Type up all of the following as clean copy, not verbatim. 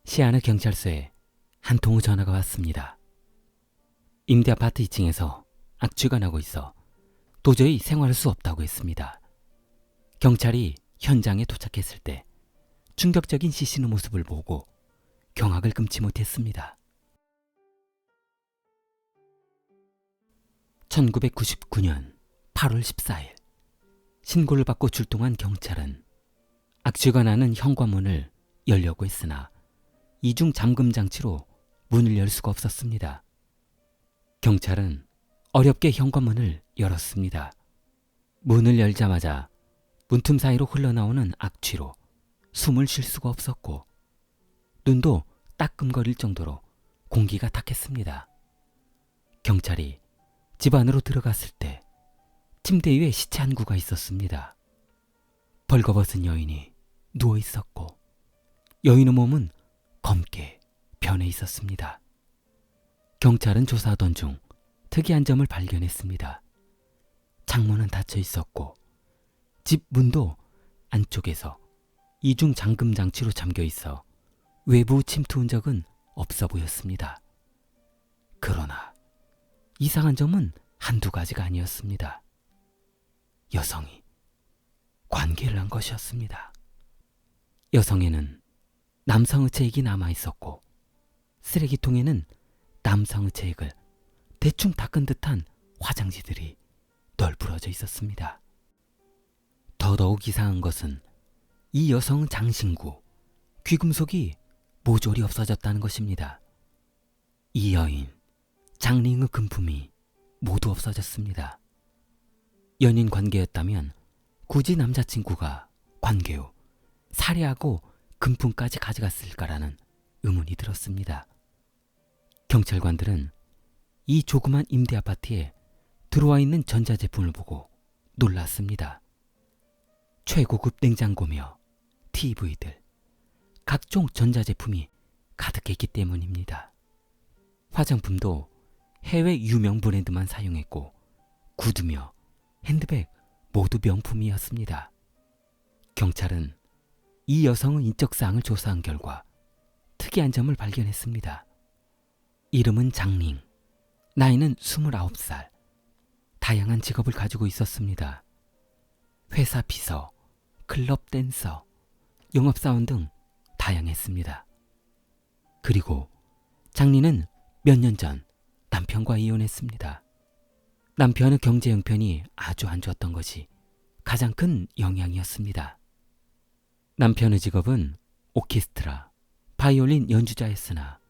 시안의 경찰서에 한 통의 전화가 왔습니다. 임대아파트 2층에서 악취가 나고 있어 도저히 생활할 수 없다고 했습니다. 경찰이 현장에 도착했을 때 충격적인 시신의 모습을 보고 경악을 금치 못했습니다. 1999년 8월 14일 신고를 받고 출동한 경찰은 악취가 나는 현관문을 열려고 했으나 이중 잠금 장치로 문을 열 수가 없었습니다. 경찰은 어렵게 현관문을 열었습니다. 문을 열자마자 문틈 사이로 흘러나오는 악취로 숨을 쉴 수가 없었고 눈도 따끔거릴 정도로 공기가 탁했습니다. 경찰이 집 안으로 들어갔을 때 침대 위에 시체 한 구가 있었습니다. 벌거벗은 여인이 누워 있었고 여인의 몸은 검게 변해 있었습니다. 경찰은 조사하던 중 특이한 점을 발견했습니다. 창문은 닫혀 있었고 집 문도 안쪽에서 이중 잠금 장치로 잠겨 있어 외부 침투 흔적은 없어 보였습니다. 그러나 이상한 점은 한두 가지가 아니었습니다. 여성이 관계를 한 것이었습니다. 여성에는 남성의 체액이 남아 있었고 쓰레기통에는 남성의 체액을 대충 닦은 듯한 화장지들이 널브러져 있었습니다. 더더욱 이상한 것은 이 여성은 장신구, 귀금속이 모조리 없어졌다는 것입니다. 이 여인, 장링의 금품이 모두 없어졌습니다. 연인 관계였다면 굳이 남자친구가 관계 후 살해하고 금품까지 가져갔을까라는 의문이 들었습니다. 경찰관들은 이 조그만 임대아파트에 들어와 있는 전자제품을 보고 놀랐습니다. 최고급 냉장고며 TV들, 각종 전자제품이 가득했기 때문입니다. 화장품도 해외 유명 브랜드만 사용했고 구두며 핸드백 모두 명품이었습니다. 경찰은 이 여성의 인적사항을 조사한 결과 특이한 점을 발견했습니다. 이름은 장링, 나이는 29살, 다양한 직업을 가지고 있었습니다. 회사 비서, 클럽 댄서, 영업사원 등 다양했습니다. 그리고 장린은 몇 년 전 남편과 이혼했습니다. 남편의 경제 형편이 아주 안 좋았던 것이 가장 큰 영향이었습니다. 남편의 직업은 오케스트라, 바이올린 연주자였으나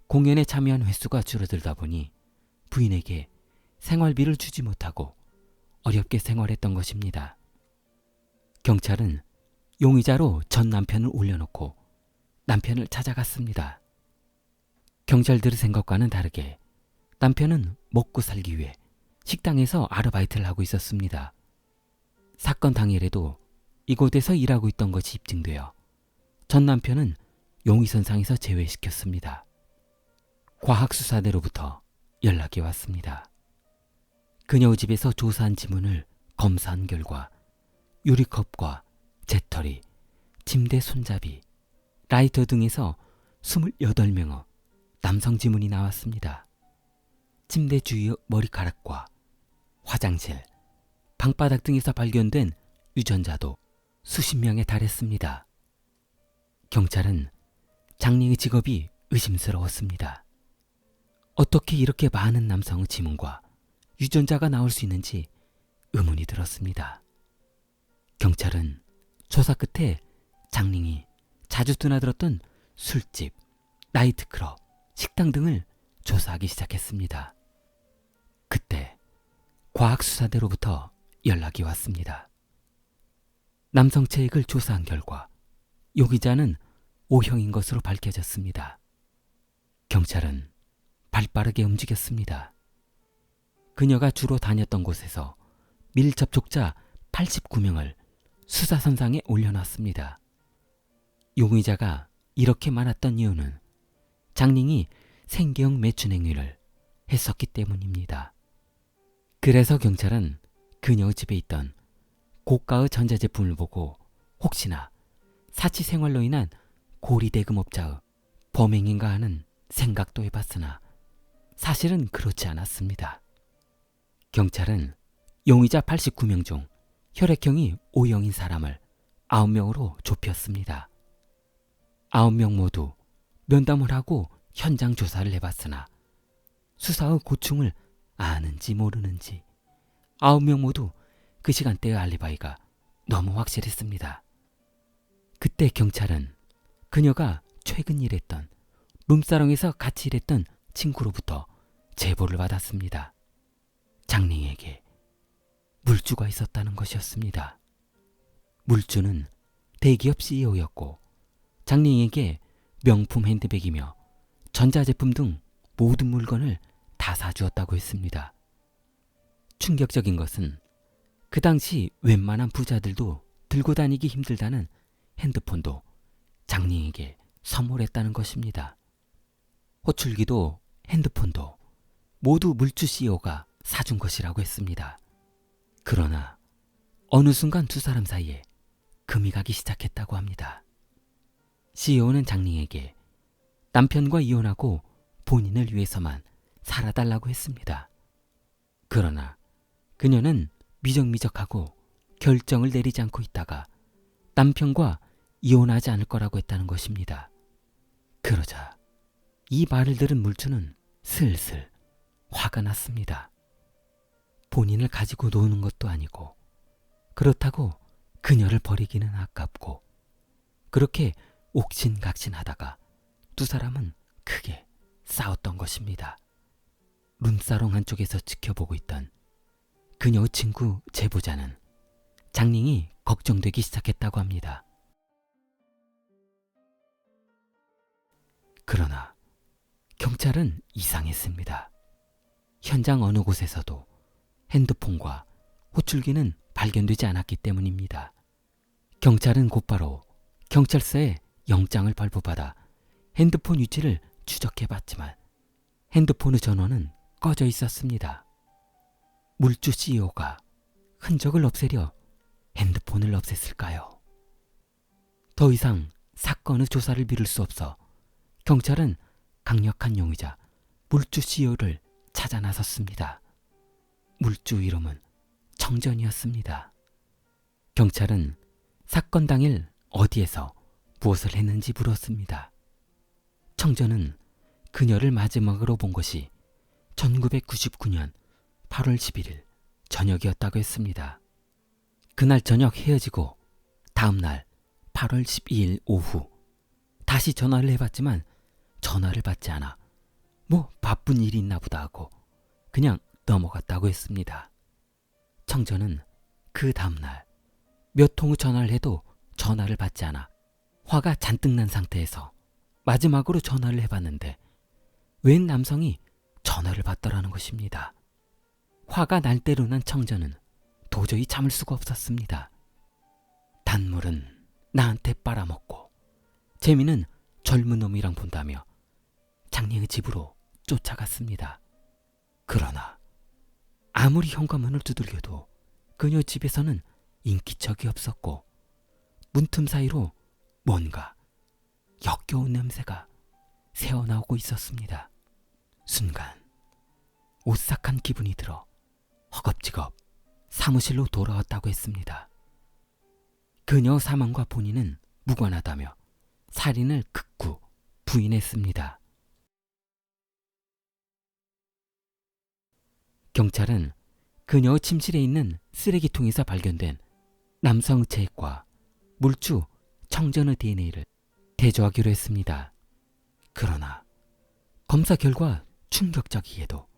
공연에 참여한 횟수가 줄어들다 보니 부인에게 생활비를 주지 못하고 어렵게 생활했던 것입니다. 경찰은 용의자로 전 남편을 올려놓고 남편을 찾아갔습니다. 경찰들의 생각과는 다르게 남편은 먹고 살기 위해 식당에서 아르바이트를 하고 있었습니다. 사건 당일에도 이곳에서 일하고 있던 것이 입증되어 전 남편은 용의선상에서 제외시켰습니다. 과학수사대로부터 연락이 왔습니다. 그녀의 집에서 조사한 지문을 검사한 결과 유리컵과 재떨이, 침대 손잡이, 라이터 등에서 28명의 남성 지문이 나왔습니다. 침대 주위의 머리카락과 화장실, 방바닥 등에서 발견된 유전자도 수십 명에 달했습니다. 경찰은 장링의 직업이 의심스러웠습니다. 어떻게 이렇게 많은 남성의 지문과 유전자가 나올 수 있는지 의문이 들었습니다. 경찰은 조사 끝에 장링이 자주 드나들었던 술집, 나이트클럽, 식당 등을 조사하기 시작했습니다. 그때 과학수사대로부터 연락이 왔습니다. 남성 체액을 조사한 결과 용의자는 O형인 것으로 밝혀졌습니다. 경찰은 발빠르게 움직였습니다. 그녀가 주로 다녔던 곳에서 밀접촉자 89명을 수사선상에 올려놨습니다. 용의자가 이렇게 많았던 이유는 장링이 생계형 매춘 행위를 했었기 때문입니다. 그래서 경찰은 그녀의 집에 있던 고가의 전자제품을 보고 혹시나 사치 생활로 인한 고리대금업자의 범행인가 하는 생각도 해봤으나 사실은 그렇지 않았습니다. 경찰은 용의자 89명 중 혈액형이 O형인 사람을 9명으로 좁혔습니다. 9명 모두 면담을 하고 현장 조사를 해봤으나 수사의 고충을 아는지 모르는지 9명 모두 그 시간대의 알리바이가 너무 확실했습니다. 그때 경찰은 그녀가 최근 일했던 룸사롱에서 같이 일했던 친구로부터 제보를 받았습니다. 장닝에게 물주가 있었다는 것이었습니다. 물주는 대기업 CEO였고 장닝에게 명품 핸드백이며 전자제품 등 모든 물건을 다 사주었다고 했습니다. 충격적인 것은 그 당시 웬만한 부자들도 들고 다니기 힘들다는 핸드폰도 장닝에게 선물했다는 것입니다. 호출기도 핸드폰도 모두 물주 CEO가 사준 것이라고 했습니다. 그러나 어느 순간 두 사람 사이에 금이 가기 시작했다고 합니다. CEO는 장닝에게 남편과 이혼하고 본인을 위해서만 살아달라고 했습니다. 그러나 그녀는 미적미적하고 결정을 내리지 않고 있다가 남편과 이혼하지 않을 거라고 했다는 것입니다. 그러자 이 말을 들은 물주는 슬슬 화가 났습니다. 본인을 가지고 노는 것도 아니고 그렇다고 그녀를 버리기는 아깝고 그렇게 옥신각신하다가 두 사람은 크게 싸웠던 것입니다. 룸사롱 한쪽에서 지켜보고 있던 그녀의 친구 제보자는 장닝이 걱정되기 시작했다고 합니다. 그러나 경찰은 이상했습니다. 현장 어느 곳에서도 핸드폰과 호출기는 발견되지 않았기 때문입니다. 경찰은 곧바로 경찰서에 영장을 발부받아 핸드폰 위치를 추적해봤지만 핸드폰의 전원은 꺼져 있었습니다. 물주 CEO가 흔적을 없애려 핸드폰을 없앴을까요? 더 이상 사건의 조사를 미룰 수 없어 경찰은 강력한 용의자 물주 CEO를 찾아 나섰습니다. 물주 이름은 청전이었습니다. 경찰은 사건 당일 어디에서 무엇을 했는지 물었습니다. 청전은 그녀를 마지막으로 본 것이 1999년 8월 11일 저녁이었다고 했습니다. 그날 저녁 헤어지고 다음 날 8월 12일 오후 다시 전화를 해봤지만 전화를 받지 않아 뭐 바쁜 일이 있나 보다 하고 그냥 넘어갔다고 했습니다. 청전은 그 다음날 몇 통의 전화를 해도 전화를 받지 않아 화가 잔뜩 난 상태에서 마지막으로 전화를 해봤는데 웬 남성이 전화를 받더라는 것입니다. 화가 날 대로 난 청전은 도저히 참을 수가 없었습니다. 단물은 나한테 빨아먹고 재미는 젊은 놈이랑 본다며 장닝의 집으로 쫓아갔습니다. 그러나 아무리 현관문을 두들겨도 그녀 집에서는 인기척이 없었고 문틈 사이로 뭔가 역겨운 냄새가 새어나오고 있었습니다. 순간 오싹한 기분이 들어 허겁지겁 사무실로 돌아왔다고 했습니다. 그녀 사망과 본인은 무관하다며 살인을 극구 부인했습니다. 경찰은 그녀의 침실에 있는 쓰레기통에서 발견된 남성 체액과 물주 청전의 DNA를 대조하기로 했습니다. 그러나 검사 결과 충격적이게도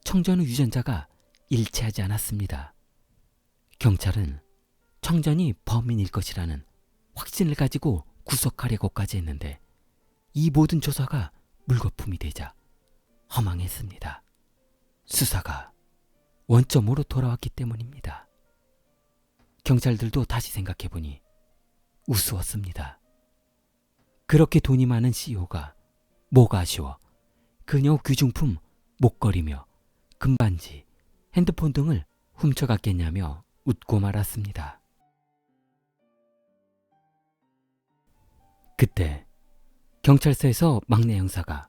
청전의 유전자가 일치하지 않았습니다. 경찰은 청전이 범인일 것이라는 확신을 가지고 구속하려고까지 했는데 이 모든 조사가 물거품이 되자 허망했습니다. 수사가 원점으로 돌아왔기 때문입니다. 경찰들도 다시 생각해보니 우스웠습니다. 그렇게 돈이 많은 CEO가 뭐가 아쉬워 그녀 귀중품 목걸이며 금반지, 핸드폰 등을 훔쳐갔겠냐며 웃고 말았습니다. 그때 경찰서에서 막내 형사가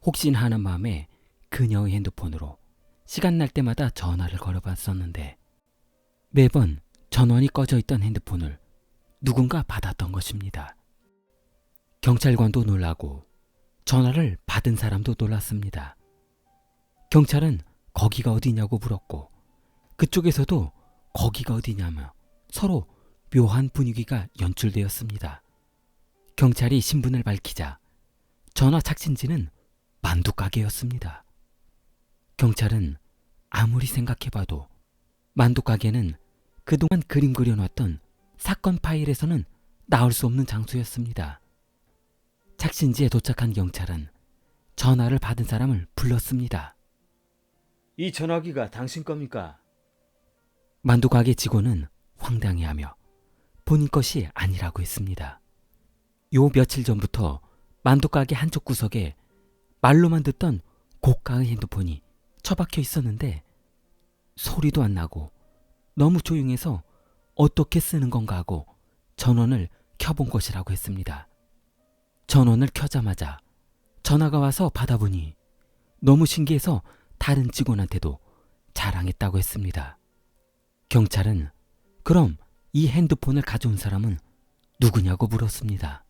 혹시나 하는 마음에 그녀의 핸드폰으로 시간 날 때마다 전화를 걸어봤었는데 매번 전원이 꺼져 있던 핸드폰을 누군가 받았던 것입니다. 경찰관도 놀라고 전화를 받은 사람도 놀랐습니다. 경찰은 거기가 어디냐고 물었고 그쪽에서도 거기가 어디냐며 서로 묘한 분위기가 연출되었습니다. 경찰이 신분을 밝히자 전화 착신지는 만두가게였습니다. 경찰은 아무리 생각해봐도 만두가게는 그동안 그림 그려놨던 사건 파일에서는 나올 수 없는 장소였습니다. 착신지에 도착한 경찰은 전화를 받은 사람을 불렀습니다. 이 전화기가 당신 겁니까? 만두가게 직원은 황당해하며 본인 것이 아니라고 했습니다. 요 며칠 전부터 만두가게 한쪽 구석에 말로만 듣던 고가의 핸드폰이 처박혀 있었는데 소리도 안 나고 너무 조용해서 어떻게 쓰는 건가 하고 전원을 켜본 것이라고 했습니다. 전원을 켜자마자 전화가 와서 받아보니 너무 신기해서 다른 직원한테도 자랑했다고 했습니다. 경찰은 그럼 이 핸드폰을 가져온 사람은 누구냐고 물었습니다.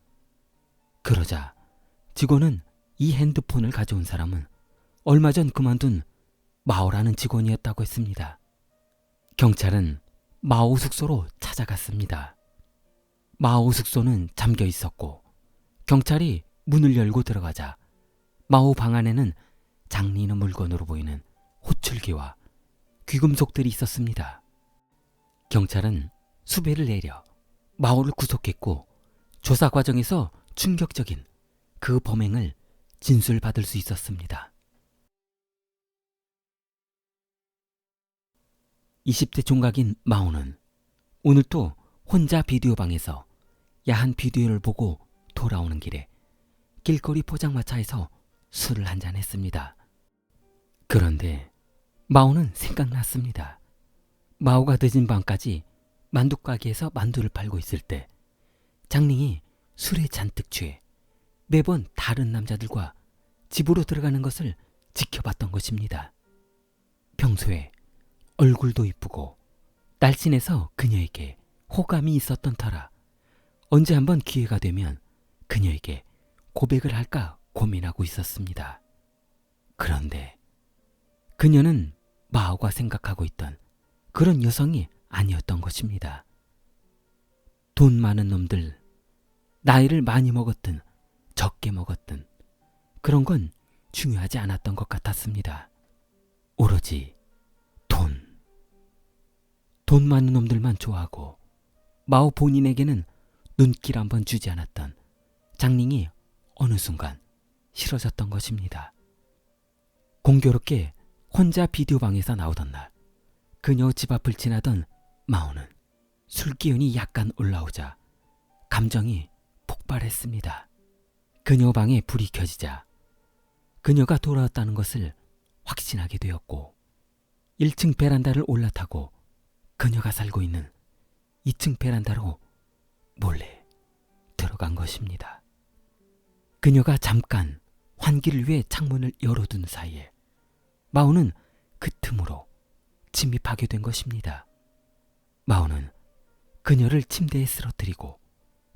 그러자 직원은 이 핸드폰을 가져온 사람은 얼마 전 그만둔 마오라는 직원이었다고 했습니다. 경찰은 마오 숙소로 찾아갔습니다. 마오 숙소는 잠겨 있었고 경찰이 문을 열고 들어가자 마오 방 안에는 장리는 물건으로 보이는 호출기와 귀금속들이 있었습니다. 경찰은 수배를 내려 마오를 구속했고 조사 과정에서 충격적인 그 범행을 진술받을 수 있었습니다. 20대 총각인 마오는 오늘 또 혼자 비디오방에서 야한 비디오를 보고 돌아오는 길에 길거리 포장마차에서 술을 한잔 했습니다. 그런데 마오는 생각났습니다. 마오가 늦은 밤까지 만두가게에서 만두를 팔고 있을 때 장링이 술에 잔뜩 취해 매번 다른 남자들과 집으로 들어가는 것을 지켜봤던 것입니다. 평소에 얼굴도 이쁘고 날씬해서 그녀에게 호감이 있었던 터라 언제 한번 기회가 되면 그녀에게 고백을 할까 고민하고 있었습니다. 그런데 그녀는 마오가 생각하고 있던 그런 여성이 아니었던 것입니다. 돈 많은 놈들, 나이를 많이 먹었든 적게 먹었든 그런 건 중요하지 않았던 것 같았습니다. 오로지 돈 많은 놈들만 좋아하고 마오 본인에게는 눈길 한번 주지 않았던 장링이 어느 순간 싫어졌던 것입니다. 공교롭게 혼자 비디오방에서 나오던 날 그녀 집 앞을 지나던 마오는 술 기운이 약간 올라오자 감정이 폭발했습니다. 그녀 방에 불이 켜지자 그녀가 돌아왔다는 것을 확신하게 되었고 1층 베란다를 올라타고 그녀가 살고 있는 2층 베란다로 몰래 들어간 것입니다. 그녀가 잠깐 환기를 위해 창문을 열어둔 사이에 마오는 그 틈으로 침입하게 된 것입니다. 마오는 그녀를 침대에 쓰러뜨리고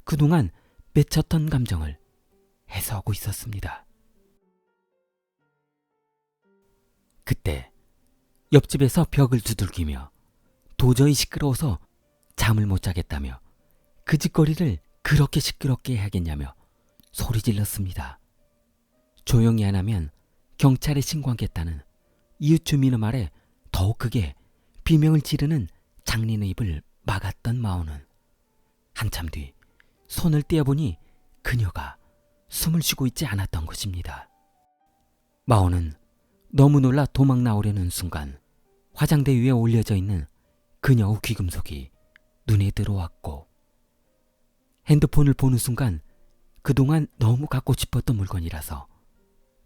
그동안 맺혔던 감정을 해소하고 있었습니다. 그때 옆집에서 벽을 두들기며 도저히 시끄러워서 잠을 못 자겠다며 그 짓거리를 그렇게 시끄럽게 해야겠냐며 소리 질렀습니다. 조용히 안 하면 경찰에 신고하겠다는 이웃 주민의 말에 더욱 크게 비명을 지르는 장린의 입을 막았던 마오는 한참 뒤 손을 떼어보니 그녀가 숨을 쉬고 있지 않았던 것입니다. 마오는 너무 놀라 도망 나오려는 순간 화장대 위에 올려져 있는 그녀의 귀금속이 눈에 들어왔고 핸드폰을 보는 순간 그동안 너무 갖고 싶었던 물건이라서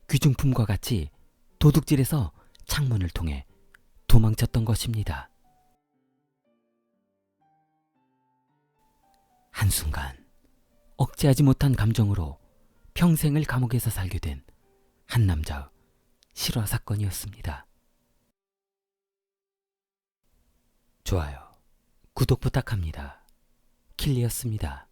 귀중품과 같이 도둑질해서 창문을 통해 도망쳤던 것입니다. 한순간 억제하지 못한 감정으로 평생을 감옥에서 살게 된 한 남자의 실화 사건이었습니다. 좋아요, 구독 부탁합니다. 킬리였습니다.